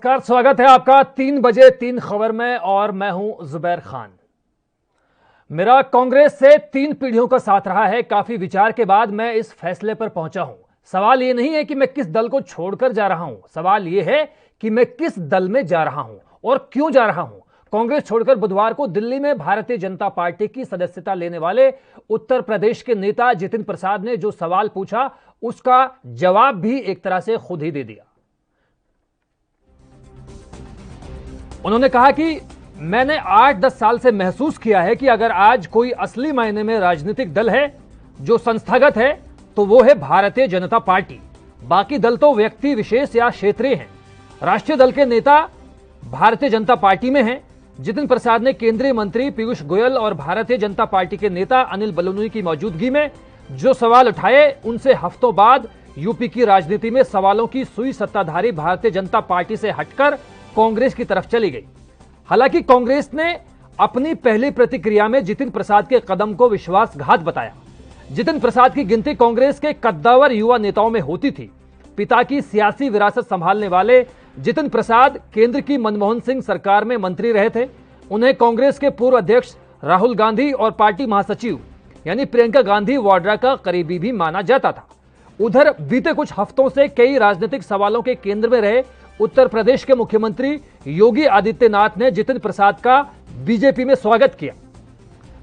नमस्कार, स्वागत है आपका 3 बजे 3 खबर में और मैं हूं जुबैर खान। मेरा कांग्रेस से 3 पीढ़ियों का साथ रहा है। काफी विचार के बाद मैं इस फैसले पर पहुंचा हूं। सवाल यह नहीं है कि मैं किस दल को छोड़कर जा रहा हूं, सवाल यह है कि मैं किस दल में जा रहा हूं और क्यों जा रहा हूं। कांग्रेस छोड़कर बुधवार को दिल्ली में भारतीय जनता पार्टी की सदस्यता लेने वाले उत्तर प्रदेश के नेता जितिन प्रसाद ने जो सवाल पूछा उसका जवाब भी एक तरह से खुद ही दे दिया। उन्होंने कहा कि मैंने 8-10 साल से महसूस किया है कि अगर आज कोई असली मायने में राजनीतिक दल है जो संस्थागत है तो वो है भारतीय जनता पार्टी। बाकी दल तो व्यक्ति विशेष या क्षेत्रीय हैं। राष्ट्रीय दल के नेता भारतीय जनता पार्टी में हैं। जितिन प्रसाद ने केंद्रीय मंत्री पीयूष गोयल और भारतीय जनता पार्टी के नेता अनिल बलूनी की मौजूदगी में जो सवाल उठाए उनसे हफ्तों बाद यूपी की राजनीति में सवालों की सुई सत्ताधारी भारतीय जनता पार्टी से हटकर कांग्रेस की तरफ चली गई। हालांकि कांग्रेस ने अपनी पहली प्रतिक्रिया में जितिन प्रसाद के कदम को विश्वासघात बताया। जितिन प्रसाद की गिनती कांग्रेस के कद्दावर युवा नेताओं में होती थी। पिता की सियासी विरासत संभालने वाले जितिन प्रसाद केंद्र की मनमोहन सिंह सरकार में मंत्री रहे थे। उन्हें कांग्रेस के पूर्व अध्यक्ष राहुल गांधी और पार्टी महासचिव यानी प्रियंका गांधी वाड्रा का करीबी भी माना जाता था। उधर बीते कुछ हफ्तों से कई राजनीतिक सवालों के केंद्र में रहे उत्तर प्रदेश के मुख्यमंत्री योगी आदित्यनाथ ने जितिन प्रसाद का बीजेपी में स्वागत किया।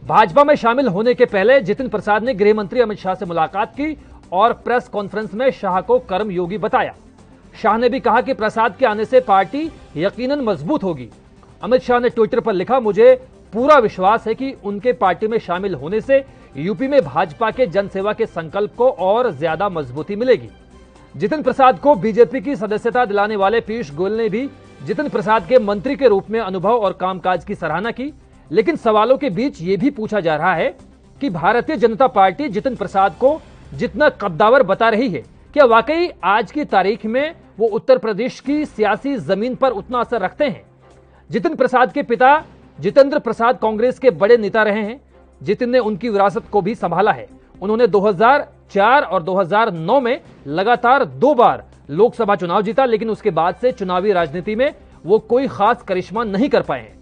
भाजपा में शामिल होने के पहले जितिन प्रसाद ने गृह मंत्री अमित शाह से मुलाकात की और प्रेस कॉन्फ्रेंस में शाह को कर्मयोगी बताया। शाह ने भी कहा कि प्रसाद के आने से पार्टी यकीनन मजबूत होगी। अमित शाह ने ट्विटर पर लिखा, मुझे पूरा विश्वास है कि उनके पार्टी में शामिल होने से यूपी में भाजपा के जनसेवा के संकल्प को और ज्यादा मजबूती मिलेगी। जितिन प्रसाद को बीजेपी की सदस्यता दिलाने वाले पीयूष गोयल ने भी जितिन प्रसाद के मंत्री के रूप में अनुभव और कामकाज की सराहना की। लेकिन सवालों के बीच यह भी पूछा जा रहा है कि भारतीय जनता पार्टी जितिन प्रसाद को जितना कद्दावर बता रही है, क्या वाकई आज की तारीख में वो उत्तर प्रदेश की सियासी जमीन पर उतना असर रखते हैं? जितिन प्रसाद के पिता जितेंद्र प्रसाद कांग्रेस के बड़े नेता रहे हैं। जितिन ने उनकी विरासत को भी संभाला है। उन्होंने 2004 और 2009 में लगातार 2 बार लोकसभा चुनाव जीता, लेकिन उसके बाद से चुनावी राजनीति में वो कोई खास करिश्मा नहीं कर पाए हैं।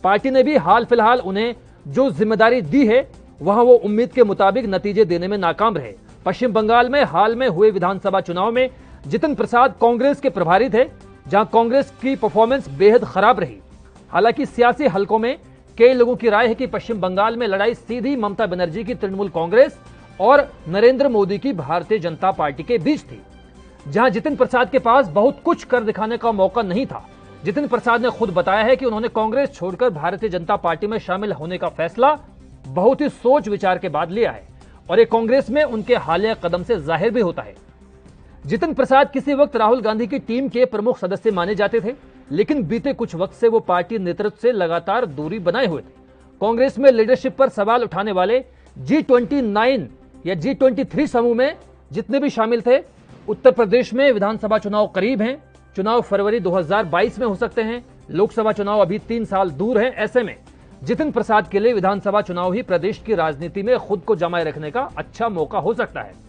पार्टी ने भी हाल फिलहाल उन्हें जो जिम्मेदारी दी है वहां वो उम्मीद के मुताबिक नतीजे देने में नाकाम रहे। पश्चिम बंगाल में हाल में हुए विधानसभा चुनाव में जितिन प्रसाद कांग्रेस के प्रभारी थे, जहां कांग्रेस की परफॉर्मेंस बेहद खराब रही। हालांकि सियासी हलकों में कई लोगों की राय है कि पश्चिम बंगाल में लड़ाई सीधी ममता बनर्जी की तृणमूल कांग्रेस और नरेंद्र मोदी की भारतीय जनता पार्टी के बीच थी, जहां जितिन प्रसाद के पास बहुत कुछ कर दिखाने का मौका नहीं था। जितिन प्रसाद ने खुद बताया है कि उन्होंने कांग्रेस छोड़कर भारतीय जनता पार्टी में शामिल होने का फैसला बहुत ही सोच विचार के बाद लिया है और ये कांग्रेस में उनके हालिया कदम से जाहिर भी होता है। जितिन प्रसाद किसी वक्त राहुल गांधी की टीम के प्रमुख सदस्य माने जाते थे, लेकिन बीते कुछ वक्त से वो पार्टी नेतृत्व से लगातार दूरी बनाए हुए थे। कांग्रेस में लीडरशिप पर सवाल उठाने वाले G29 या G23 समूह में जितने भी शामिल थे, उत्तर प्रदेश में विधानसभा चुनाव करीब हैं। चुनाव फरवरी 2022 में हो सकते हैं। लोकसभा चुनाव अभी 3 साल दूर हैं। ऐसे में जितिन प्रसाद के लिए विधानसभा चुनाव ही प्रदेश की राजनीति में खुद को जमाए रखने का अच्छा मौका हो सकता है।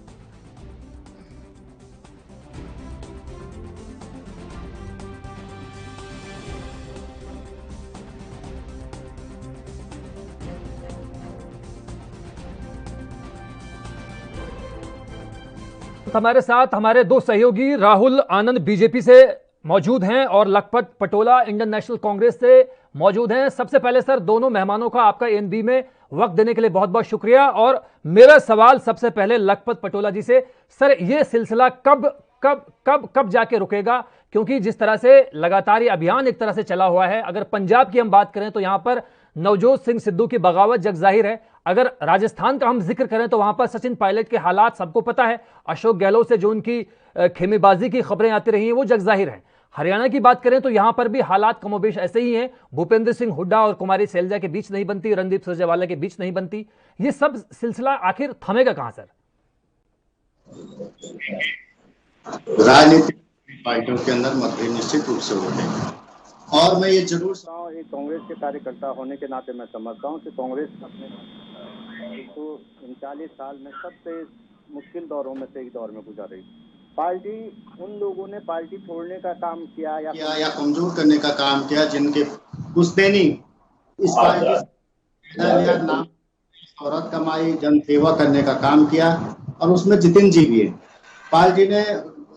हमारे साथ हमारे 2 सहयोगी राहुल आनंद बीजेपी से मौजूद हैं और लखपत पटोला इंडियन नेशनल कांग्रेस से मौजूद हैं। सबसे पहले सर, दोनों मेहमानों का आपका एएनबी में वक्त देने के लिए बहुत बहुत शुक्रिया। और मेरा सवाल सबसे पहले लखपत पटोला जी से, सर ये सिलसिला कब कब कब कब जाके रुकेगा? क्योंकि जिस तरह से लगातार ये अभियान एक तरह से चला हुआ है, अगर पंजाब की हम बात करें तो यहां पर नवजोत सिंह सिद्धू की बगावत जग जाहिर है। अगर राजस्थान का हम जिक्र करें तो वहां पर सचिन पायलट के हालात सबको पता है। अशोक गहलोत से जो उनकी खेमेबाजी की खबरें आती रही हैं वो जग जाहिर है। हरियाणा की बात करें तो यहां पर भी हालात कमोबेश ऐसे ही हैं। भूपेंद्र सिंह हुड्डा और कुमारी सैलजा के बीच नहीं बनती, रणदीप सुरजेवाला के बीच नहीं बनती। ये सब सिलसिला आखिर थमेगा कहां सर? राजनीतिक पार्टियों के अंदर मतभेद निश्चित रूप से होते हैं और मैं ये जरूर एक कांग्रेस के कार्यकर्ता होने के नाते मैं समझता हूँ कि कांग्रेस अपने 139 साल में सबसे मुश्किल दौरों में से एक दौर में गुजर रही। पार्टी, उन लोगों ने पार्टी छोड़ने का काम किया या कमजोर करने का काम किया जिनके पुश्तैनी इस पार्टी से नाम शोहरत कमाई, जन सेवा करने का काम किया। और उसमें जितिन जी भी है। पार्टी ने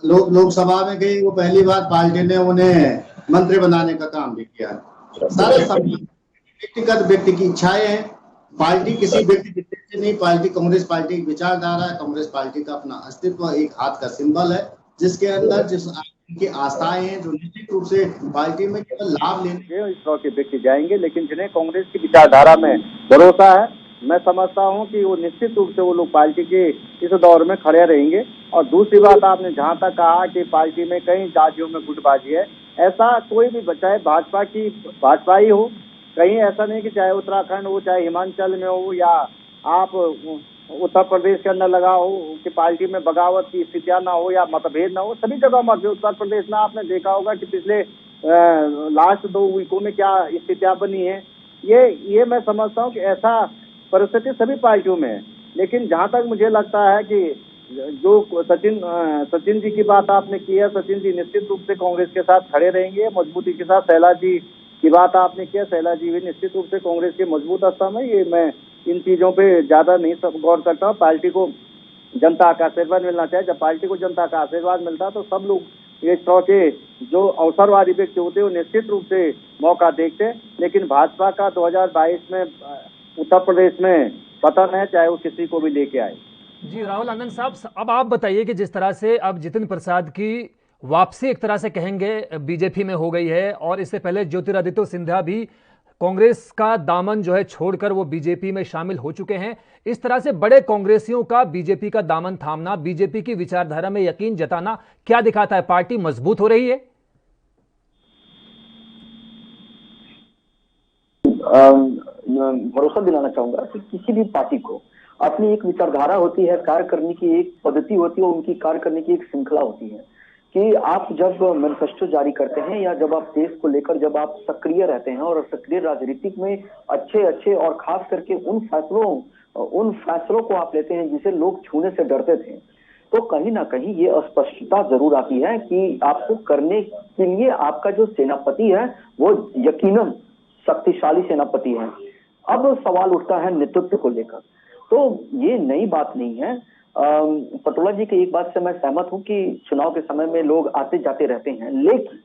लोकसभा में गई, वो पहली बार पार्टी ने उन्हें मंत्री बनाने का काम भी किया। सारे सब व्यक्तिगत व्यक्ति की इच्छाएं हैं। पार्टी किसी व्यक्ति से नहीं, पार्टी कांग्रेस पार्टी की विचारधारा है। कांग्रेस पार्टी का अपना अस्तित्व एक हाथ का सिंबल है, जिसके अंदर जिस की आस्थाएं हैं, जो निश्चित रूप से पार्टी में केवल लाभ लेने इस तरह के व्यक्ति जाएंगे, लेकिन जिन्हें कांग्रेस की विचारधारा में भरोसा है, मैं समझता हूं कि वो निश्चित रूप से वो लोग पार्टी के इस दौर में खड़े रहेंगे। और दूसरी बात, आपने जहां तक कहा कि पार्टी में कई जातियों में गुटबाजी है, ऐसा कोई भी, चाहे भाजपा ही हो, कहीं ऐसा नहीं कि चाहे उत्तराखंड हो, चाहे हिमाचल में हो, या आप उत्तर प्रदेश के अंदर लगा हो कि पार्टी में बगावत की स्थितियां ना हो या मतभेद ना हो, सभी जगह मतभेद। उत्तर प्रदेश में आपने देखा होगा कि पिछले लास्ट 2 वीकों में क्या स्थितियां बनी है। ये मैं समझता हूं कि ऐसा परिस्थिति सभी पार्टियों में है। लेकिन जहां तक मुझे लगता है कि जो सचिन जी की बात आपने की है, सचिन जी निश्चित रूप से कांग्रेस के साथ खड़े रहेंगे मजबूती के साथ। शैला जी की बात आपने की है, शैला जी भी निश्चित रूप से कांग्रेस के मजबूत स्तंभ है। ये मैं इन चीजों पे ज्यादा नहीं गौर करता हूँ। पार्टी को जनता का आशीर्वाद मिलना चाहिए। जब पार्टी को जनता का आशीर्वाद मिलता है तो सब लोग इस तरह के जो अवसरवादी व्यक्ति होते हैं वो निश्चित रूप से मौका देखते हैं। लेकिन भाजपा का 2022 में उत्तर प्रदेश में पतन है, चाहे वो किसी को भी लेके आए। जी राहुल आनंद साहब, अब आप बताइए कि जिस तरह से अब जितिन प्रसाद की वापसी एक तरह से कहेंगे बीजेपी में हो गई है, और इससे पहले ज्योतिरादित्य सिंधिया भी कांग्रेस का दामन जो है छोड़कर वो बीजेपी में शामिल हो चुके हैं। इस तरह से बड़े कांग्रेसियों का बीजेपी का दामन थामना, बीजेपी की विचारधारा में यकीन जताना क्या दिखाता है? पार्टी मजबूत हो रही है? भरोसा दिलाना चाहूंगा कि किसी भी पार्टी को अपनी एक विचारधारा होती है, कार्य करने की एक पद्धति होती है, उनकी कार्य करने की एक श्रृंखला होती है कि आप जब मैनिफेस्टो जारी करते हैं या जब आप देश को लेकर जब आप सक्रिय रहते हैं और सक्रिय राजनीतिक में अच्छे और खास करके उन फैसलों को आप लेते हैं जिसे लोग छूने से डरते थे, तो कहीं ना कहीं ये अस्पष्टता जरूर आती है कि आपको करने के लिए आपका जो सेनापति है वो यकीनन शक्तिशाली सेनापति है। अब सवाल उठता है नेतृत्व को लेकर, तो ये नई बात नहीं है। पटोला जी की एक बात से मैं सहमत हूं कि चुनाव के समय में लोग आते जाते रहते हैं, लेकिन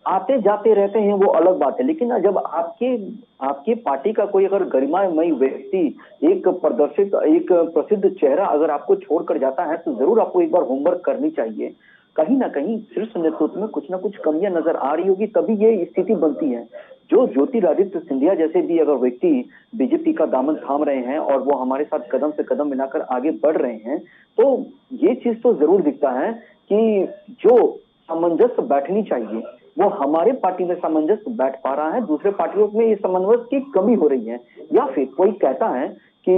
आते जाते रहते हैं वो अलग बात है। लेकिन जब आपके पार्टी का कोई अगर गरिमामयी व्यक्ति, एक प्रसिद्ध चेहरा अगर आपको छोड़कर जाता है तो जरूर आपको एक बार होमवर्क करनी चाहिए। कहीं ना कहीं शीर्ष नेतृत्व में कुछ ना कुछ कमियां नजर आ रही होगी, तभी ये स्थिति बनती है। जो ज्योतिरादित्य सिंधिया जैसे भी अगर व्यक्ति बीजेपी का दामन थाम रहे हैं और वो हमारे साथ कदम से कदम मिलाकर आगे बढ़ रहे हैं, तो ये चीज तो जरूर दिखता है कि जो सामंजस्य बैठनी चाहिए वो हमारे पार्टी में सामंजस्य बैठ पा रहा है, दूसरे पार्टियों में ये सामंजस्य की कमी हो रही है। या फिर कोई कहता है कि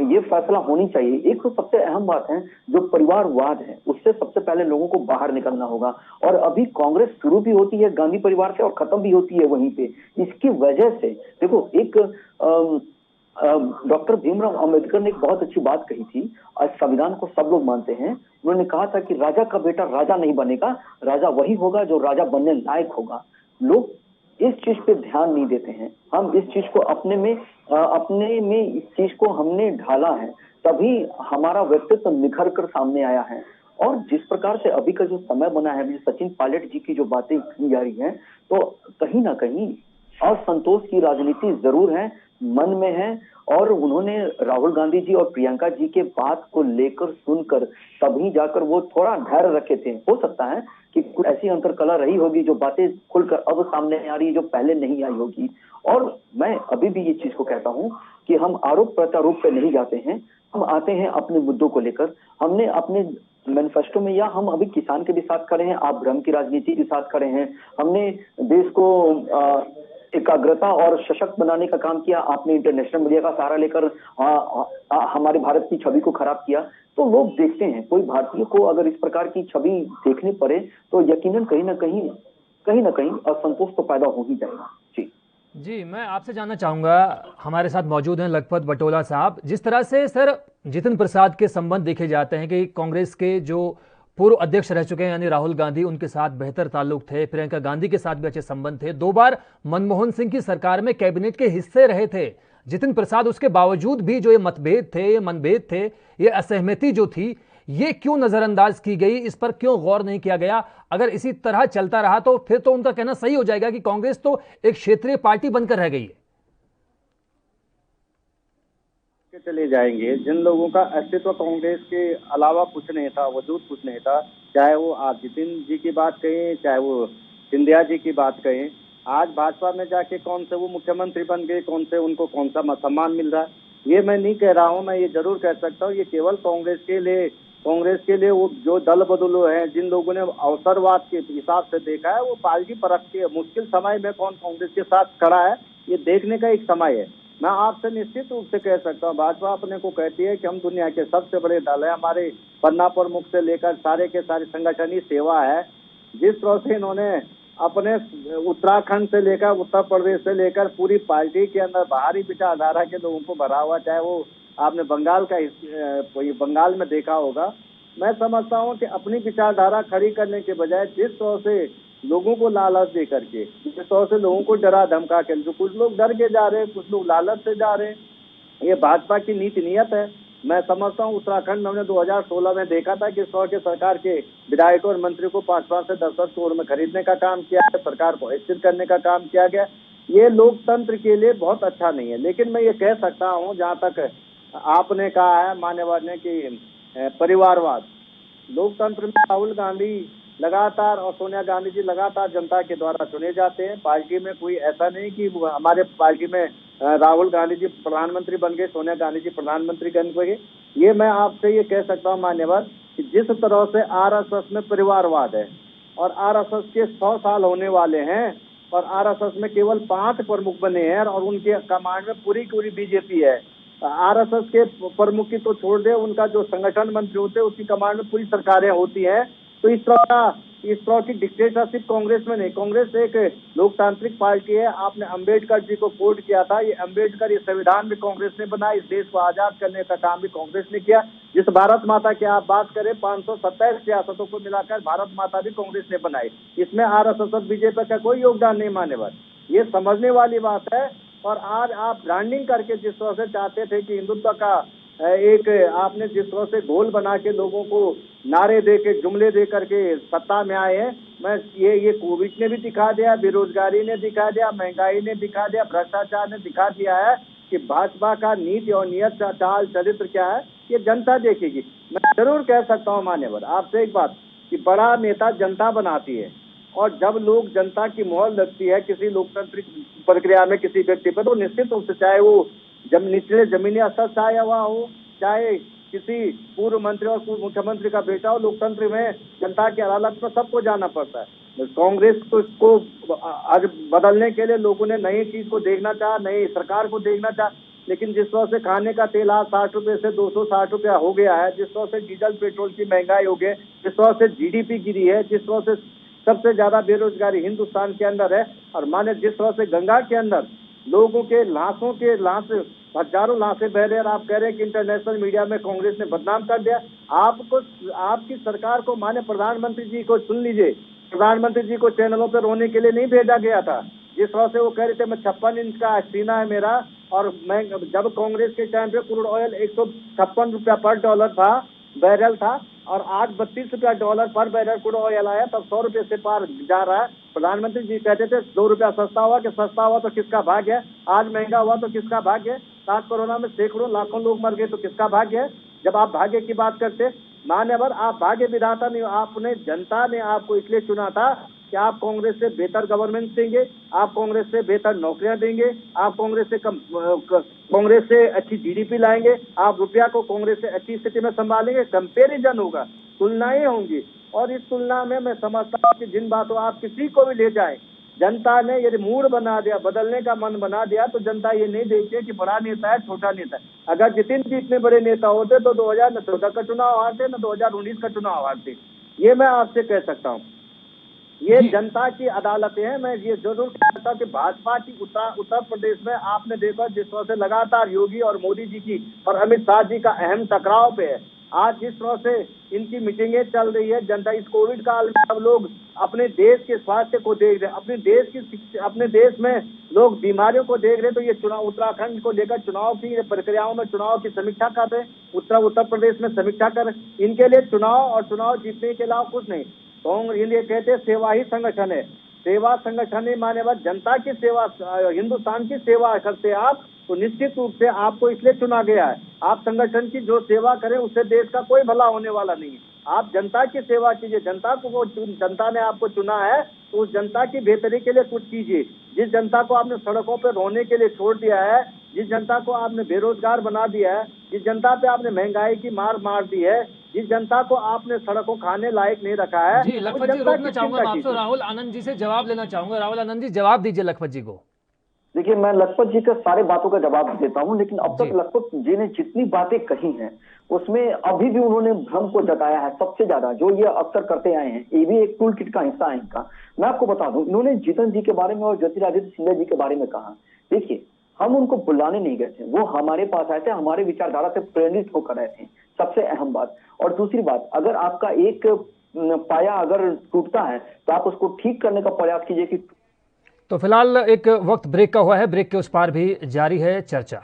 ये फैसला होनी चाहिए। एक तो सबसे अहम बात है जो परिवारवाद है, उससे सबसे पहले लोगों को बाहर निकलना होगा। और अभी कांग्रेस शुरू भी होती है गांधी परिवार से और खत्म भी होती है वहीं पे। इसकी वजह से देखो, एक डॉक्टर भीमराव अंबेडकर ने एक बहुत अच्छी बात कही थी, आज संविधान को सब लोग मानते हैं। उन्होंने कहा था कि राजा का बेटा राजा नहीं बनेगा, राजा वही होगा जो राजा बनने लायक होगा। लोग इस चीज पे ध्यान नहीं देते हैं। हम इस चीज को अपने में इस चीज को हमने ढाला है, तभी हमारा व्यक्तित्व निखर कर सामने आया है। और जिस प्रकार से अभी का जो समय बना है, सचिन पायलट जी की जो बातें की जा रही हैं, तो कहीं ना कहीं असंतोष की राजनीति जरूर है, मन में है। और उन्होंने राहुल गांधी जी और प्रियंका जी के बात को लेकर सुनकर तभी जाकर वो थोड़ा धैर्य रखे थे। हो सकता है कि कुछ ऐसी अंतरकला रही होगी जो बातें खुलकर अब सामने आ रही है जो पहले नहीं आई होगी। और मैं अभी भी ये चीज को कहता हूं कि हम आरोप प्रत्यारोप पे नहीं जाते हैं, हम आते हैं अपने मुद्दों को लेकर। हमने अपने मैनिफेस्टो में, या हम अभी किसान के भी साथ खड़े हैं, आप भ्रम की राजनीति के साथ खड़े हैं, हमने देश को एकाग्रता और सशक्त बनाने का काम किया, आपने इंटरनेशनल मीडिया का सहारा लेकर हमारे भारत की छवि को खराब किया। तो लोग देखते हैं, कोई भारतीय को अगर इस प्रकार की छवि देखनी पड़े तो यकीनन कहीं ना कहीं असंतोष तो पैदा हो ही जाएगा। जी, मैं आपसे जानना चाहूंगा, हमारे साथ मौजूद हैं लखपत बटोला साहब। जिस तरह से सर जितिन प्रसाद के संबंध देखे जाते हैं कि कांग्रेस के जो पूर्व अध्यक्ष रह चुके हैं यानी राहुल गांधी, उनके साथ बेहतर ताल्लुक थे, प्रियंका गांधी के साथ भी अच्छे संबंध थे, 2 बार मनमोहन सिंह की सरकार में कैबिनेट के हिस्से रहे थे जितिन प्रसाद। उसके बावजूद भी जो ये मतभेद थे, ये मनभेद थे, ये असहमति जो थी, ये क्यों नजरअंदाज की गई, इस पर क्यों गौर नहीं किया गया? अगर इसी तरह चलता रहा तो फिर तो उनका कहना सही हो जाएगा कि कांग्रेस तो एक क्षेत्रीय पार्टी बनकर रह गई है। चले जाएंगे जिन लोगों का अस्तित्व कांग्रेस के अलावा कुछ नहीं था, वजूद कुछ नहीं था, चाहे वो आप जितिन जी की बात कहें, चाहे वो सिंधिया जी की बात कहें, आज भाजपा में जाके कौन से वो मुख्यमंत्री बन गए, कौन से उनको कौन सा सम्मान मिल रहा है, ये मैं नहीं कह रहा हूँ। मैं ये जरूर कह सकता हूँ, ये केवल कांग्रेस के लिए वो जो दल बदलू है, जिन लोगों ने अवसरवाद के हिसाब से देखा है, वो पार्टी परख के मुश्किल समय में कौन कांग्रेस के साथ खड़ा है, ये देखने का एक समय है। मैं आपसे निश्चित रूप से कह सकता हूँ, भाजपा अपने को कहती है कि हम दुनिया के सबसे बड़े दल है, हमारे पन्ना प्रमुख से लेकर सारे के सारे संगठनी सेवा है। जिस तरह से इन्होंने अपने उत्तराखंड से लेकर उत्तर प्रदेश से लेकर पूरी पार्टी के अंदर बाहरी विचारधारा के लोगों को भरा हुआ, चाहे वो आपने बंगाल में देखा होगा। मैं समझता हूँ कि अपनी विचारधारा खड़ी करने के बजाय जिस तरह से लोगों को लालच दे करके, जिस तरह से लोगों को डरा धमका कर, जो कुछ लोग डर के जा रहे हैं, कुछ लोग लालच से जा रहे हैं, ये भाजपा की नीति नियत है। मैं समझता हूँ उत्तराखंड में हमने 2016 में देखा था कि इस तरह के सरकार के विधायकों और मंत्री को 5-5 से 10-10 करोड़ में खरीदने का काम किया है, सरकार को स्थिर करने का काम किया गया। ये लोकतंत्र के लिए बहुत अच्छा नहीं है। लेकिन मैं ये कह सकता हूँ, जहाँ तक आपने कहा है मान्यवर ने कि परिवारवाद, लोकतंत्र में राहुल गांधी लगातार और सोनिया गांधी जी लगातार जनता के द्वारा चुने जाते हैं। पार्टी में कोई ऐसा नहीं कि हमारे पार्टी में राहुल गांधी जी प्रधानमंत्री बन गए, सोनिया गांधी जी प्रधानमंत्री बन गए। ये मैं आपसे ये कह सकता हूँ मान्यवर कि जिस तरह से आरएसएस में परिवारवाद है और आरएसएस के 100 साल होने वाले हैं और आरएसएस में केवल 5 प्रमुख बने हैं और उनके कमांड में पूरी बीजेपी है। आरएसएस के प्रमुख की तो छोड़ दे, उनका जो संगठन मंत्री होते हैं उसकी कमांड में पूरी सरकारें होती हैं। तो इस तरह की डिक्टेटरशिप कांग्रेस में नहीं। कांग्रेस एक लोकतांत्रिक पार्टी है। आपने अंबेडकर जी को कोट किया था, ये अंबेडकर, ये संविधान भी कांग्रेस ने बनाया, इस देश को आजाद करने का काम भी कांग्रेस ने किया। जिस भारत माता की आप बात करें, 527 सियासतों को मिलाकर भारत माता भी कांग्रेस ने बनाई। इसमें आरएसएस और बीजेपी का कोई योगदान नहीं मान्यवर, ये समझने वाली बात है। और आज आप ब्रांडिंग करके जिस तरह से चाहते थे कि हिंदुत्व का एक आपने जिस तरह से घोल बना के लोगों को नारे दे के, जुमले दे करके सत्ता में आए हैं, मैं ये कोविड ने भी दिखा दिया, बेरोजगारी ने दिखा दिया, महंगाई ने दिखा दिया, भ्रष्टाचार ने दिखा दिया है कि भाजपा का नीति और नियत चाल चरित्र क्या है, ये जनता देखेगी। मैं जरूर कह सकता हूँ मान्यवर आपसे एक बात कि बड़ा नेता जनता बनाती है, और जब लोग जनता की मोहर लगती है किसी लोकतांत्रिक प्रक्रिया में किसी व्यक्ति पर, तो निश्चित रूप से चाहे वो जब निचले जमीनी स्तर से आया हुआ हो, चाहे किसी पूर्व मंत्री और पूर्व मुख्यमंत्री का बेटा हो, लोकतंत्र में जनता की अदालत में सबको जाना पड़ता है। कांग्रेस को आज बदलने के लिए लोगों ने नई चीज को देखना चाहा, नई सरकार को देखना चाहा, लेकिन जिस तरह से खाने का तेल आज 60 रुपए से 260 रुपया हो गया है, जिस तरह से डीजल पेट्रोल की महंगाई हो गई, जिस तरह से जीडीपी गिरी है, जिस तरह से सबसे ज्यादा बेरोजगारी हिंदुस्तान के अंदर है, और माने जिस तरह से गंगा के अंदर लोगों के लाश हजारों लाशें बह रहे, और आप कह रहे हैं कि इंटरनेशनल मीडिया में कांग्रेस ने बदनाम कर दिया। आपकी सरकार को माने प्रधानमंत्री जी को सुन लीजिए, प्रधानमंत्री जी को चैनलों पर रोने के लिए नहीं भेजा गया था। जिस तरह से वो कह रहे थे मैं 56 इंच का सीना है मेरा, और मैं जब कांग्रेस के टाइम पे क्रूड ऑयल 156 रुपया पर डॉलर था, बैरल था, और आज 32 रुपया डॉलर पर बैरल क्रूड ऑयल आया, तब 100 रुपये से पार जा रहा है। प्रधानमंत्री जी कहते थे 2 रुपया सस्ता हुआ, कि सस्ता हुआ तो किसका भाग्य है, आज महंगा हुआ तो किसका भाग्य है, 7 कोरोना में सैकड़ों लाखों लोग मर गए तो किसका भाग्य है। जब आप भाग्य की बात करते मान्यवर, आप भाग्य विधाता नहीं, आपने जनता ने आपको इसलिए चुना था कि आप कांग्रेस से बेहतर गवर्नेंस देंगे, आप कांग्रेस से बेहतर नौकरियां देंगे, आप कांग्रेस से अच्छी जीडीपी लाएंगे, आप रुपया को कांग्रेस से अच्छी स्थिति में संभालेंगे। कंपेरिजन होगा, तुलनाएं होंगी, और इस तुलना में मैं समझता हूँ कि जिन बातों आप किसी को भी ले जाए, जनता ने यदि मूड बना दिया, बदलने का मन बना दिया, तो जनता ये नहीं देखती है कि बड़ा नेता है छोटा नेता है। अगर जितिन जी इतने बड़े नेता होते तो 2014 का चुनाव हारते, न 2019 का चुनाव हारते। ये मैं आपसे कह सकता हूँ, ये जनता की अदालतें हैं। मैं ये जरूर कहता हूँ कि भाजपा की उत्तर प्रदेश में आपने देखा जिस तरह से लगातार योगी और मोदी जी की और अमित शाह जी का अहम टकराव पे है, आज जिस तरह से इनकी मीटिंगें चल रही है, जनता इस कोविड काल में सब लोग अपने देश के स्वास्थ्य को देख रहे हैं, अपने देश में लोग बीमारियों को देख रहे हैं। तो ये चुनाव उत्तराखंड को लेकर चुनाव की प्रक्रियाओं में चुनाव की समीक्षा कर रहे हैं, उत्तर प्रदेश में समीक्षा कर रहे हैं। इनके लिए चुनाव और चुनाव जीतने के अलावा कुछ नहीं। कांग्रेस ये कहते हैं सेवा ही संगठन है, सेवा संगठन नहीं माने बाद जनता की सेवा, हिंदुस्तान की सेवा करते आप, तो निश्चित रूप से आपको इसलिए चुना गया है। आप संगठन की जो सेवा करें उससे देश का कोई भला होने वाला नहीं है। आप जनता की सेवा कीजिए, जनता ने आपको चुना है तो उस जनता की बेहतरी के लिए कुछ कीजिए। जिस जनता को आपने सड़कों पर रोने के लिए छोड़ दिया है, जिस जनता को आपने बेरोजगार बना दिया है, जिस जनता पे आपने महंगाई की मार दी है, जिस जनता को आपने सड़कों खाने लायक नहीं रखा है, जी लखपत जी रोकना चाहूंगा मैं आपसे, राहुल आनंद जी से जवाब लेना चाहूंगा। राहुल आनंद जी जवाब दीजिए लखपत जी को। देखिए, मैं लखपत जी का सारे बातों का जवाब देता हूं, लेकिन अब तक लखपत जी ने जितनी बातें कही हैं उसमें अभी भी उन्होंने भ्रम को जताया है सबसे ज्यादा, जो ये अक्सर करते आए हैं। ये भी एक टूल किट का हिस्सा है इनका। मैं आपको बता दूं, इन्होंने जीतन जी के बारे में और ज्योतिरादित्य सिंधिया जी के बारे में कहा। देखिए, हम उनको बुलाने नहीं गए थे, वो हमारे पास आए थे, हमारे विचारधारा से प्रेरित होकर आए थे, सबसे अहम बात। और दूसरी बात, अगर आपका एक पाया अगर टूटता है तो आप उसको ठीक करने का प्रयास कीजिए। कि तो फिलहाल एक वक्त ब्रेक का हुआ है, ब्रेक के उस पार भी जारी है चर्चा।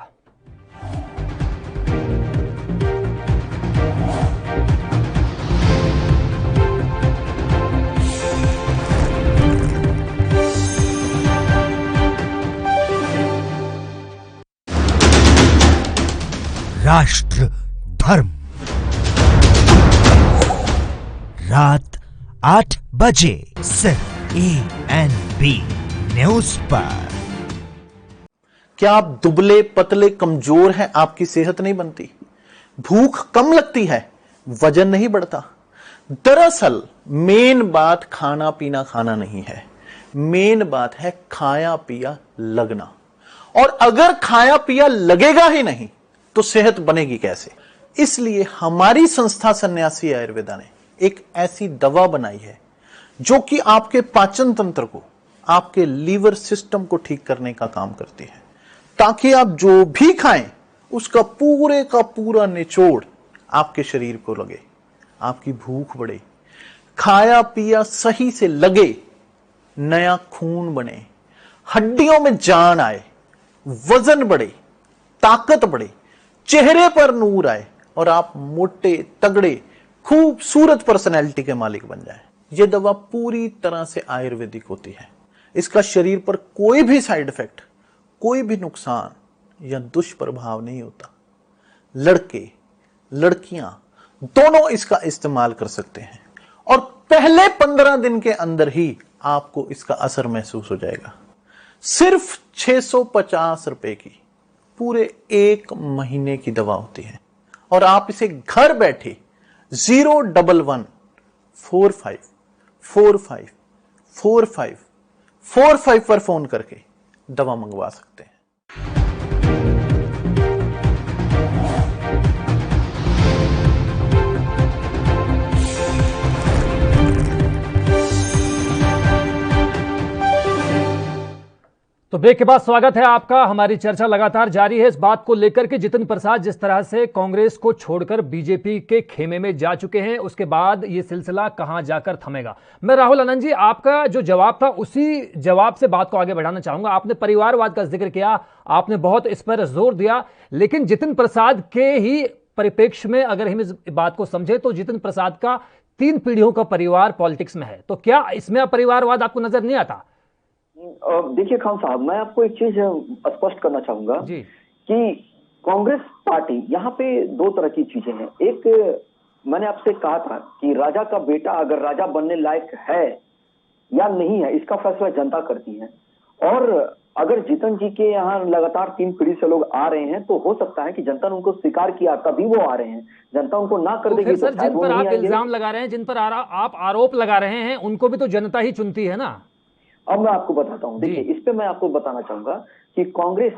राष्ट्र धर्म रात 8 बजे सिर्फ ANB न्यूज पर। क्या आप दुबले पतले कमजोर हैं? आपकी सेहत नहीं बनती, भूख कम लगती है, वजन नहीं बढ़ता? दरअसल मेन बात खाना पीना खाना नहीं है, मेन बात है खाया पिया लगना। और अगर खाया पिया लगेगा ही नहीं तो सेहत बनेगी कैसे? इसलिए हमारी संस्था सन्यासी आयुर्वेदा ने एक ऐसी दवा बनाई है जो कि आपके पाचन तंत्र को, आपके लीवर सिस्टम को ठीक करने का काम करती है, ताकि आप जो भी खाएं उसका पूरे का पूरा निचोड़ आपके शरीर को लगे, आपकी भूख बढ़े, खाया पिया सही से लगे, नया खून बने, हड्डियों में जान आए, वजन बढ़े, ताकत बढ़े, चेहरे पर नूर आए और आप मोटे तगड़े खूबसूरत पर्सनैलिटी के मालिक बन जाएं। यह दवा पूरी तरह से आयुर्वेदिक होती है। इसका शरीर पर कोई भी साइड इफेक्ट, कोई भी नुकसान या दुष्प्रभाव नहीं होता। लड़के लड़कियां दोनों इसका इस्तेमाल कर सकते हैं और पहले 15 दिन के अंदर ही आपको इसका असर महसूस हो जाएगा। सिर्फ 650 रुपए की पूरे 1 महीने की दवा होती है और आप इसे घर बैठे 01145454545 पर फोन करके दवा मंगवा सकते हैं। तो ब्रेक के बाद स्वागत है आपका। हमारी चर्चा लगातार जारी है इस बात को लेकर कि जितिन प्रसाद जिस तरह से कांग्रेस को छोड़कर बीजेपी के खेमे में जा चुके हैं, उसके बाद ये सिलसिला कहां जाकर थमेगा। मैं राहुल आनंद जी, आपका जो जवाब था उसी जवाब से बात को आगे बढ़ाना चाहूंगा। आपने परिवारवाद का जिक्र किया, आपने बहुत इस पर जोर दिया, लेकिन जितिन प्रसाद के ही परिप्रेक्ष्य में अगर हम इस बात को समझे तो जितिन प्रसाद का 3 पीढ़ियों का परिवार पॉलिटिक्स में है, तो क्या इसमें परिवारवाद आपको नजर नहीं आता? देखिए खान साहब, मैं आपको एक चीज स्पष्ट करना चाहूंगा कि कांग्रेस पार्टी, यहाँ पे 2 तरह की चीजें हैं। एक, मैंने आपसे कहा था कि राजा का बेटा अगर राजा बनने लायक है या नहीं है, इसका फैसला जनता करती है। और अगर जीतन जी के यहाँ लगातार 3 पीढ़ी से लोग आ रहे हैं तो हो सकता है कि जनता ने उनको स्वीकार किया तभी वो आ रहे हैं। जनता उनको ना कर देगी तो जिन पर आप इल्जाम लगा रहे हैं, जिन पर आप आरोप लगा रहे हैं, उनको भी तो जनता ही चुनती है ना। अब मैं आपको बताता हूँ। देखिए, इस पे मैं आपको बताना चाहूंगा कि कांग्रेस,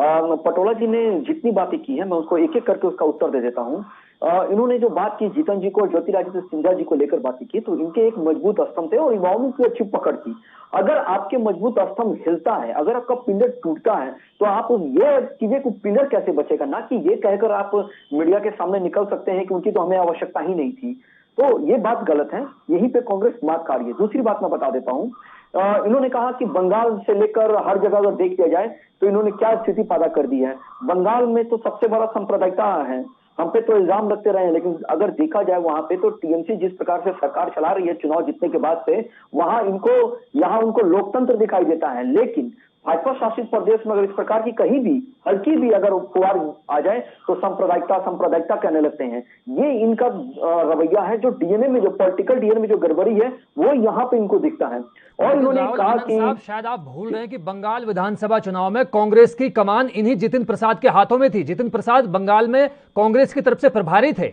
पटोला जी ने जितनी बातें की है मैं उसको एक एक करके उसका उत्तर दे देता हूँ। इन्होंने जो बात की जीतन जी को और ज्योतिरादित्य सिंधिया जी को लेकर बातें की, तो इनके एक मजबूत स्तंभ थे और युवाओं की अच्छी पकड़ थी। अगर आपके मजबूत स्तंभ हिलता है, अगर आपका पिलर टूटता है, तो आप ये चीजें को पिलर कैसे बचेगा, ना कि ये कहकर आप मीडिया के सामने निकल सकते हैं कि उनकी तो हमें आवश्यकता ही नहीं थी। तो ये बात गलत है, यहीं पे कांग्रेस मात खा रही है। दूसरी बात मैं बता देता हूँ, इन्होंने कहा कि बंगाल से लेकर हर जगह अगर देख लिया जाए तो इन्होंने क्या स्थिति पैदा कर दी है। बंगाल में तो सबसे बड़ा सांप्रदायिकता है, हम पे तो इल्जाम लगते रहे हैं, लेकिन अगर देखा जाए वहां पे तो टीएमसी जिस प्रकार से सरकार चला रही है चुनाव जीतने के बाद से, वहां यहाँ उनको लोकतंत्र दिखाई देता है। लेकिन भाजपा शासित प्रदेश में अगर इस प्रकार की कहीं भी हल्की भी अगर फुहार आ जाए तो सांप्रदायिकता कहने लगते हैं। ये इनका रवैया है, जो डीएनए में, जो पॉलिटिकल डीएनए में जो गड़बड़ी है वो यहाँ पे इनको दिखता है। और इन्होंने कहा कि शायद आप भूल रहे हैं कि बंगाल विधानसभा चुनाव में कांग्रेस की कमान इन्हीं जितिन प्रसाद के हाथों में थी। जितिन प्रसाद बंगाल में कांग्रेस की तरफ से प्रभारी थे।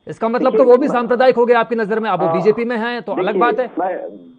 इसका मतलब तो वो भी सांप्रदायिक हो गया आपकी नजर में। अब वो बीजेपी में हैं तो अलग बात है।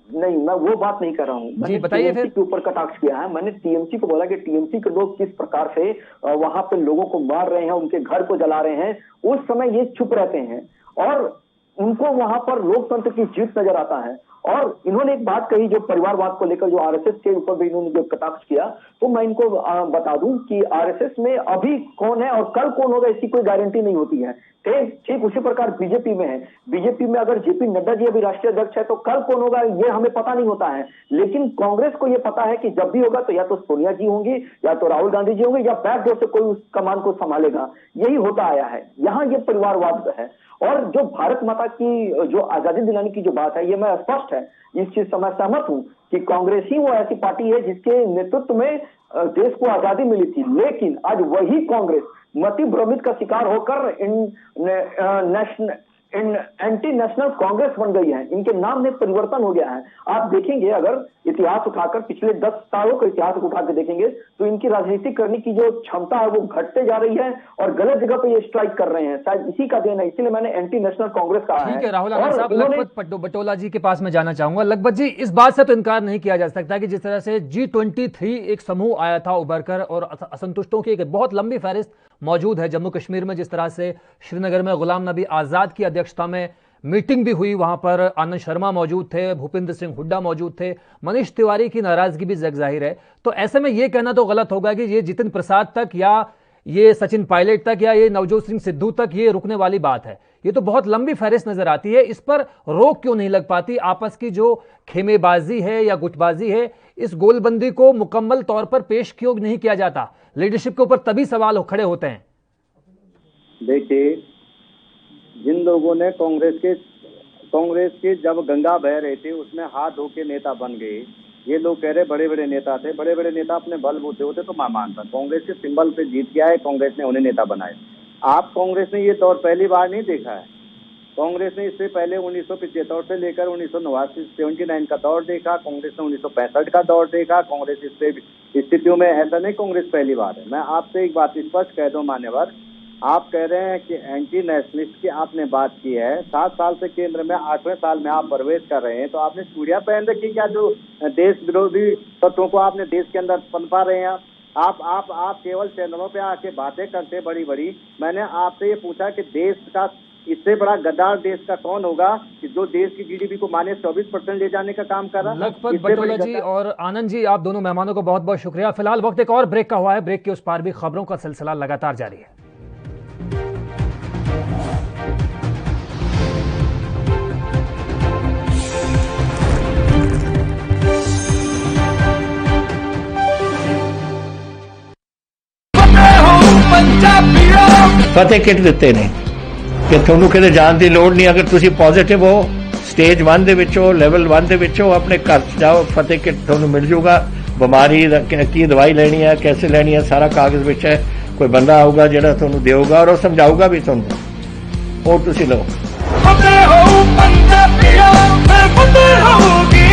मैं वो बात नहीं कर रहा हूँ। जी बताइए फिर। के ऊपर कटाक्ष किया है, मैंने टीएमसी को बोला कि टीएमसी के लोग किस प्रकार से वहां पे लोगों को मार रहे हैं, उनके घर को जला रहे हैं, उस समय ये चुप रहते हैं और उनको वहां पर लोकतंत्र की जीत नजर आता है। और इन्होंने एक बात कही जो परिवारवाद को लेकर, जो आरएसएस के ऊपर भी इन्होंने जो कटाक्ष किया, तो मैं इनको बता दूं कि आरएसएस में अभी कौन है और कल कौन होगा इसकी कोई गारंटी नहीं होती है। ठीक उसी प्रकार बीजेपी में है। बीजेपी में अगर जेपी नड्डा जी अभी राष्ट्रीय अध्यक्ष है तो कल कौन होगा ये हमें पता नहीं होता है। लेकिन कांग्रेस को ये पता है कि जब भी होगा तो या तो सोनिया जी होंगी, या तो राहुल गांधी जी होंगे, या बैकडोर से कोई उस कमान को संभालेगा। यही होता आया है, यहाँ ये परिवारवाद है। और जो भारत माता की जो आजादी दिलाने की जो बात है, ये मैं स्पष्ट है, इस चीज से मैं सहमत हूं कि कांग्रेस ही वो ऐसी पार्टी है जिसके नेतृत्व में देश को आजादी मिली थी। लेकिन आज वही कांग्रेस मति भ्रमित का शिकार होकर एंटी नेशनल कांग्रेस बन गई है। इनके नाम में परिवर्तन हो गया है। आप देखेंगे, अगर इतिहास उठाकर पिछले 10 सालों का इतिहास उठा के देखेंगे तो इनकी राजनीति करने की जो क्षमता है वो घटते जा रही है और गलत जगह पे ये स्ट्राइक कर रहे हैं। शायद इसी का देन है, इसीलिए मैंने एंटी नेशनल कांग्रेस कहा है। ठीक है राहुल आनंद साहब, लखपत बटोला जी के पास में जाना चाहूंगा। लखपत जी, इस बात से तो इनकार नहीं किया जा सकता कि जिस तरह से G23 एक समूह आया था उभर कर और असंतुष्टों की एक बहुत लंबी फहरिस्त मौजूद है जम्मू कश्मीर में। जिस तरह से श्रीनगर में गुलाम नबी आजाद की अध्यक्षता में मीटिंग भी हुई, वहां पर आनंद शर्मा मौजूद थे, भूपेंद्र सिंह हुड्डा मौजूद थे, मनीष तिवारी की नाराजगी भी जग जाहिर है। तो ऐसे में यह कहना तो गलत होगा कि ये जितिन प्रसाद तक या ये सचिन पायलट तक या ये नवजोत सिंह सिद्धू तक ये रुकने वाली बात है। ये तो बहुत लंबी फहरिस्त नजर आती है। इस पर रोक क्यों नहीं लग पाती? आपस की जो खेमेबाजी है या गुटबाजी है, इस गोलबंदी को मुकम्मल तौर पर पेश क्यों नहीं किया जाता? लीडरशिप के ऊपर तभी सवाल खड़े होते हैं। देखिए, जिन लोगों ने कांग्रेस के जब गंगा बह रहे थे उसमें हाथ धो के नेता बन गए, ये लोग कह रहे बड़े बड़े नेता थे। बड़े बड़े नेता अपने बलबूते होते तो मैं मानता। कांग्रेस के सिंबल पे जीत गया है, कांग्रेस ने उन्हें नेता बनाए। आप कांग्रेस ने ये दौर पहली बार नहीं देखा है। कांग्रेस ने इससे पहले 1975 से लेकर 1979 का दौर देखा, कांग्रेस ने 1965 का दौर देखा। कांग्रेस इस स्थितियों में ऐसा नहीं कांग्रेस पहली बार है। मैं आपसे एक बात स्पष्ट कह दूं मान्यवर, आप कह रहे हैं कि एंटी नेशनलिस्ट की आपने बात की है। 7 साल से केंद्र में 8वें साल में आप प्रवेश कर रहे हैं, तो आपने चूड़ियां पहन रखी क्या जो देश विरोधी तत्वों को आपने देश के अंदर पनपा रहे हैं? आप केवल चैनलों पे आके बातें करते बड़ी बड़ी। मैंने आपसे ये पूछा कि देश का इससे बड़ा गद्दार देश का कौन होगा कि जो देश की जीडीपी को -24% ले जाने का काम कर रहा है? लखपत बटोला जी और आनंद जी, आप दोनों मेहमानों को बहुत बहुत शुक्रिया। फिलहाल वक्त एक और ब्रेक का हुआ है। ब्रेक के उस पार भी खबरों का सिलसिला लगातार जारी है। फतेह किट ਦਿੱਤੇ ਨੇ ਕਿ ਤੁਹਾਨੂੰ ਕਿਤੇ ਜਾਣ ਦੀ ਲੋੜ ਨਹੀਂ। ਅਗਰ ਤੁਸੀਂ ਪੋਜ਼ਿਟਿਵ ਹੋ, ਸਟੇਜ 1 ਦੇ ਵਿੱਚ ਹੋ, ਲੈਵਲ 1 ਦੇ ਵਿੱਚ ਹੋ, ਆਪਣੇ ਘਰ ਜਾਓ, ਫਤਿਹ ਕਿਟ ਤੁਹਾਨੂੰ ਮਿਲ ਜੂਗਾ। ਬਿਮਾਰੀ ਦਾ ਕੀ ਦਵਾਈ ਲੈਣੀ ਹੈ, कैसे ਲੈਣੀ ਹੈ, ਸਾਰਾ ਕਾਗਜ਼ ਵਿੱਚ ਹੈ। ਕੋਈ ਬੰਦਾ ਆਊਗਾ ਜਿਹੜਾ ਤੁਹਾਨੂੰ ਦੇਊਗਾ और ਉਹ ਸਮਝਾਊਗਾ ਵੀ ਤੁਹਾਨੂੰ, ਉਹ ਤੁਸੀਂ ਲਓ। ਫਤਿਹ ਹੋ ਪੰਜਾਬੀਓ, ਫਿਰ ਫਤਿਹ ਹੋਊਗੀ।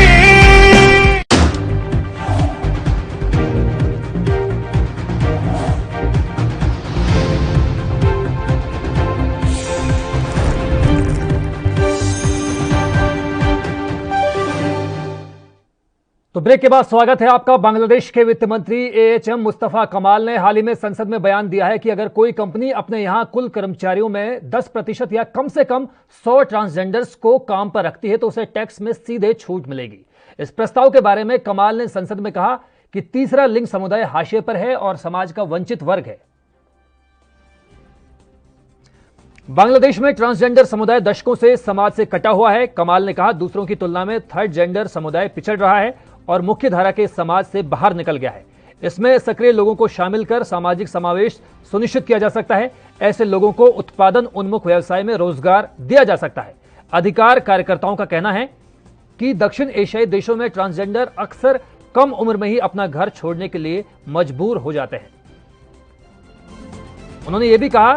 तो ब्रेक के बाद स्वागत है आपका। बांग्लादेश के वित्त मंत्री AHM मुस्तफा कमाल ने हाल ही में संसद में बयान दिया है कि अगर कोई कंपनी अपने यहां कुल कर्मचारियों में 10% या कम से कम 100 ट्रांसजेंडर्स को काम पर रखती है तो उसे टैक्स में सीधे छूट मिलेगी। इस प्रस्ताव के बारे में कमाल ने संसद में कहा कि तीसरा लिंग समुदाय हाशिए पर है और समाज का वंचित वर्ग है। बांग्लादेश में ट्रांसजेंडर समुदाय दशकों से समाज से कटा हुआ है। कमाल ने कहा दूसरों की तुलना में थर्ड जेंडर समुदाय पिछड़ रहा है और मुख्य धारा के समाज से बाहर निकल गया है। इसमें सक्रिय लोगों को शामिल कर सामाजिक समावेश सुनिश्चित किया जा सकता है। ऐसे लोगों को उत्पादन उन्मुख व्यवसाय में रोजगार दिया जा सकता है। अधिकार कार्यकर्ताओं का कहना है कि दक्षिण एशियाई देशों में ट्रांसजेंडर अक्सर कम उम्र में ही अपना घर छोड़ने के लिए मजबूर हो जाते हैं। उन्होंने यह भी कहा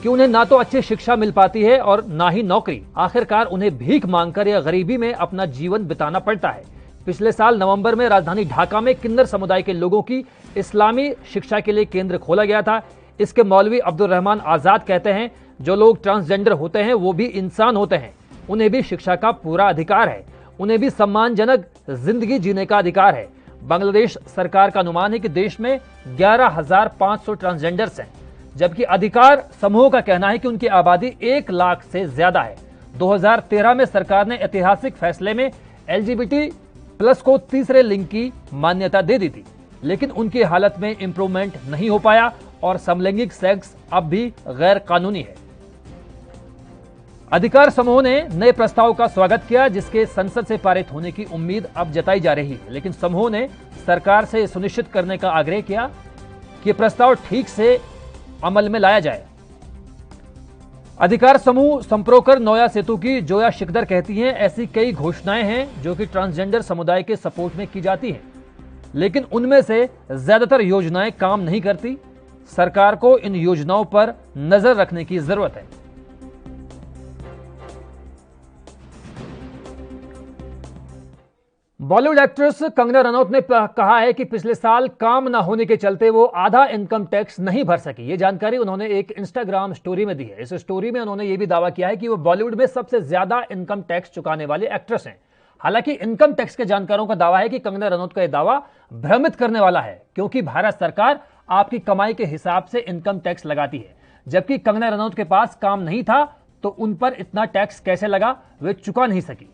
कि उन्हें ना तो अच्छी शिक्षा मिल पाती है और ना ही नौकरी। आखिरकार उन्हें भीख मांगकर या गरीबी में अपना जीवन बिताना पड़ता है। पिछले साल नवंबर में राजधानी ढाका में किन्नर समुदाय के लोगों की इस्लामी शिक्षा के लिए केंद्र खोला गया था। इसके मौलवी अब्दुल रहमान आजाद कहते हैं जो लोग ट्रांसजेंडर होते हैं वो भी इंसान होते हैं, उन्हें भी शिक्षा का पूरा अधिकार है, उन्हें भी सम्मानजनक जिंदगी जीने का अधिकार है। बांग्लादेश सरकार का अनुमान है कि देश में 11,500 ट्रांसजेंडर्स हैं, जबकि अधिकार समूहों का कहना है कि उनकी आबादी 1 लाख से ज्यादा है। 2013 में सरकार ने ऐतिहासिक फैसले में LGBT+ को तीसरे लिंग की मान्यता दे दी थी, लेकिन उनकी हालत में इंप्रूवमेंट नहीं हो पाया और समलैंगिक सेक्स अब भी गैर कानूनी है। अधिकार समूहों ने नए प्रस्ताव का स्वागत किया जिसके संसद से पारित होने की उम्मीद अब जताई जा रही है, लेकिन समूहों ने सरकार से सुनिश्चित करने का आग्रह किया कि प्रस्ताव ठीक से अमल में लाया जाए। अधिकार समूह संप्रोकर नोया सेतु की जोया शिकदर कहती हैं ऐसी कई घोषणाएं हैं जो कि ट्रांसजेंडर समुदाय के सपोर्ट में की जाती हैं, लेकिन उनमें से ज्यादातर योजनाएं काम नहीं करती। सरकार को इन योजनाओं पर नजर रखने की जरूरत है। बॉलीवुड एक्ट्रेस कंगना रनौत ने कहा है कि पिछले साल काम न होने के चलते वो आधा इनकम टैक्स नहीं भर सकी। ये जानकारी उन्होंने एक इंस्टाग्राम स्टोरी में दी है। इस स्टोरी में उन्होंने ये भी दावा किया है कि वो बॉलीवुड में सबसे ज्यादा इनकम टैक्स चुकाने वाली एक्ट्रेस हैं। हालांकि इनकम टैक्स के जानकारों का दावा है कि कंगना रनौत का यह दावा भ्रमित करने वाला है, क्योंकि भारत सरकार आपकी कमाई के हिसाब से इनकम टैक्स लगाती है। जबकि कंगना रनौत के पास काम नहीं था तो उन पर इतना टैक्स कैसे लगा, वे चुका नहीं सकी।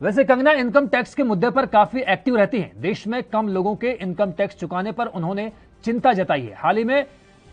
वैसे कंगना इनकम टैक्स के मुद्दे पर काफी एक्टिव रहती हैं। देश में कम लोगों के इनकम टैक्स चुकाने पर उन्होंने चिंता जताई है। हाल ही में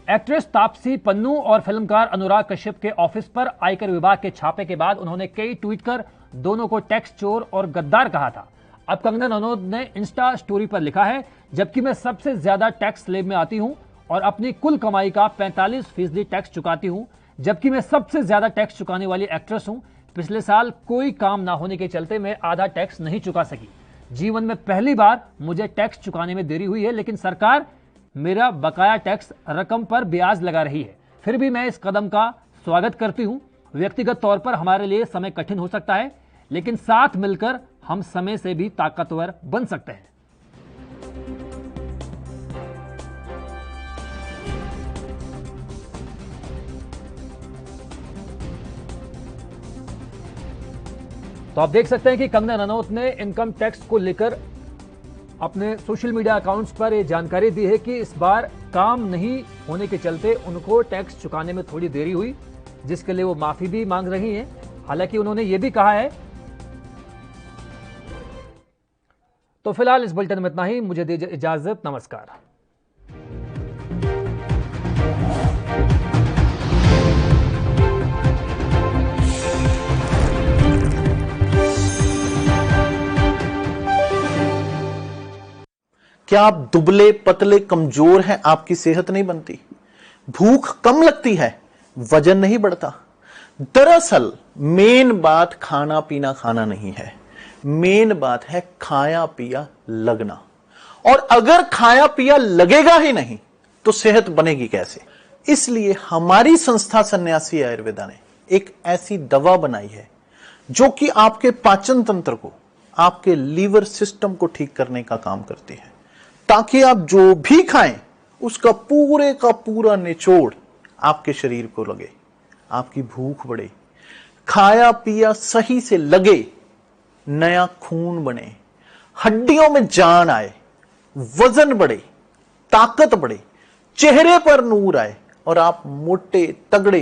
एक्ट्रेस तापसी पन्नू और फिल्मकार अनुराग कश्यप के ऑफिस पर आयकर विभाग के छापे के बाद उन्होंने कई ट्वीट कर दोनों को टैक्स चोर और गद्दार कहा था। अब कंगना रनौत ने इंस्टा स्टोरी पर लिखा है, जबकि मैं सबसे ज्यादा टैक्स स्लेब में आती हूं और अपनी कुल कमाई का 45% टैक्स चुकाती हूं, जबकि मैं सबसे ज्यादा टैक्स चुकाने वाली एक्ट्रेस हूं। पिछले साल कोई काम ना होने के चलते मैं आधा टैक्स नहीं चुका सकी। जीवन में पहली बार मुझे टैक्स चुकाने में देरी हुई है, लेकिन सरकार मेरा बकाया टैक्स रकम पर ब्याज लगा रही है। फिर भी मैं इस कदम का स्वागत करती हूं। व्यक्तिगत तौर पर हमारे लिए समय कठिन हो सकता है, लेकिन साथ मिलकर हम समय से भी ताकतवर बन सकते हैं। तो आप देख सकते हैं कि कंगना रनौत ने इनकम टैक्स को लेकर अपने सोशल मीडिया अकाउंट्स पर यह जानकारी दी है कि इस बार काम नहीं होने के चलते उनको टैक्स चुकाने में थोड़ी देरी हुई, जिसके लिए वो माफी भी मांग रही हैं। हालांकि उन्होंने ये भी कहा है। तो फिलहाल इस बुलेटिन में इतना ही। मुझे दीजिए इजाजत। नमस्कार। क्या आप दुबले पतले कमजोर हैं, आपकी सेहत नहीं बनती, भूख कम लगती है, वजन नहीं बढ़ता? दरअसल मेन बात खाना पीना खाना नहीं है, मेन बात है खाया पिया लगना। और अगर खाया पिया लगेगा ही नहीं तो सेहत बनेगी कैसे? इसलिए हमारी संस्था सन्यासी आयुर्वेदा ने एक ऐसी दवा बनाई है जो कि आपके पाचन तंत्र को, आपके लीवर सिस्टम को ठीक करने का काम करती है, ताकि आप जो भी खाएं उसका पूरे का पूरा निचोड़ आपके शरीर को लगे, आपकी भूख बढ़े, खाया पिया सही से लगे, नया खून बने, हड्डियों में जान आए, वजन बढ़े, ताकत बढ़े, चेहरे पर नूर आए और आप मोटे तगड़े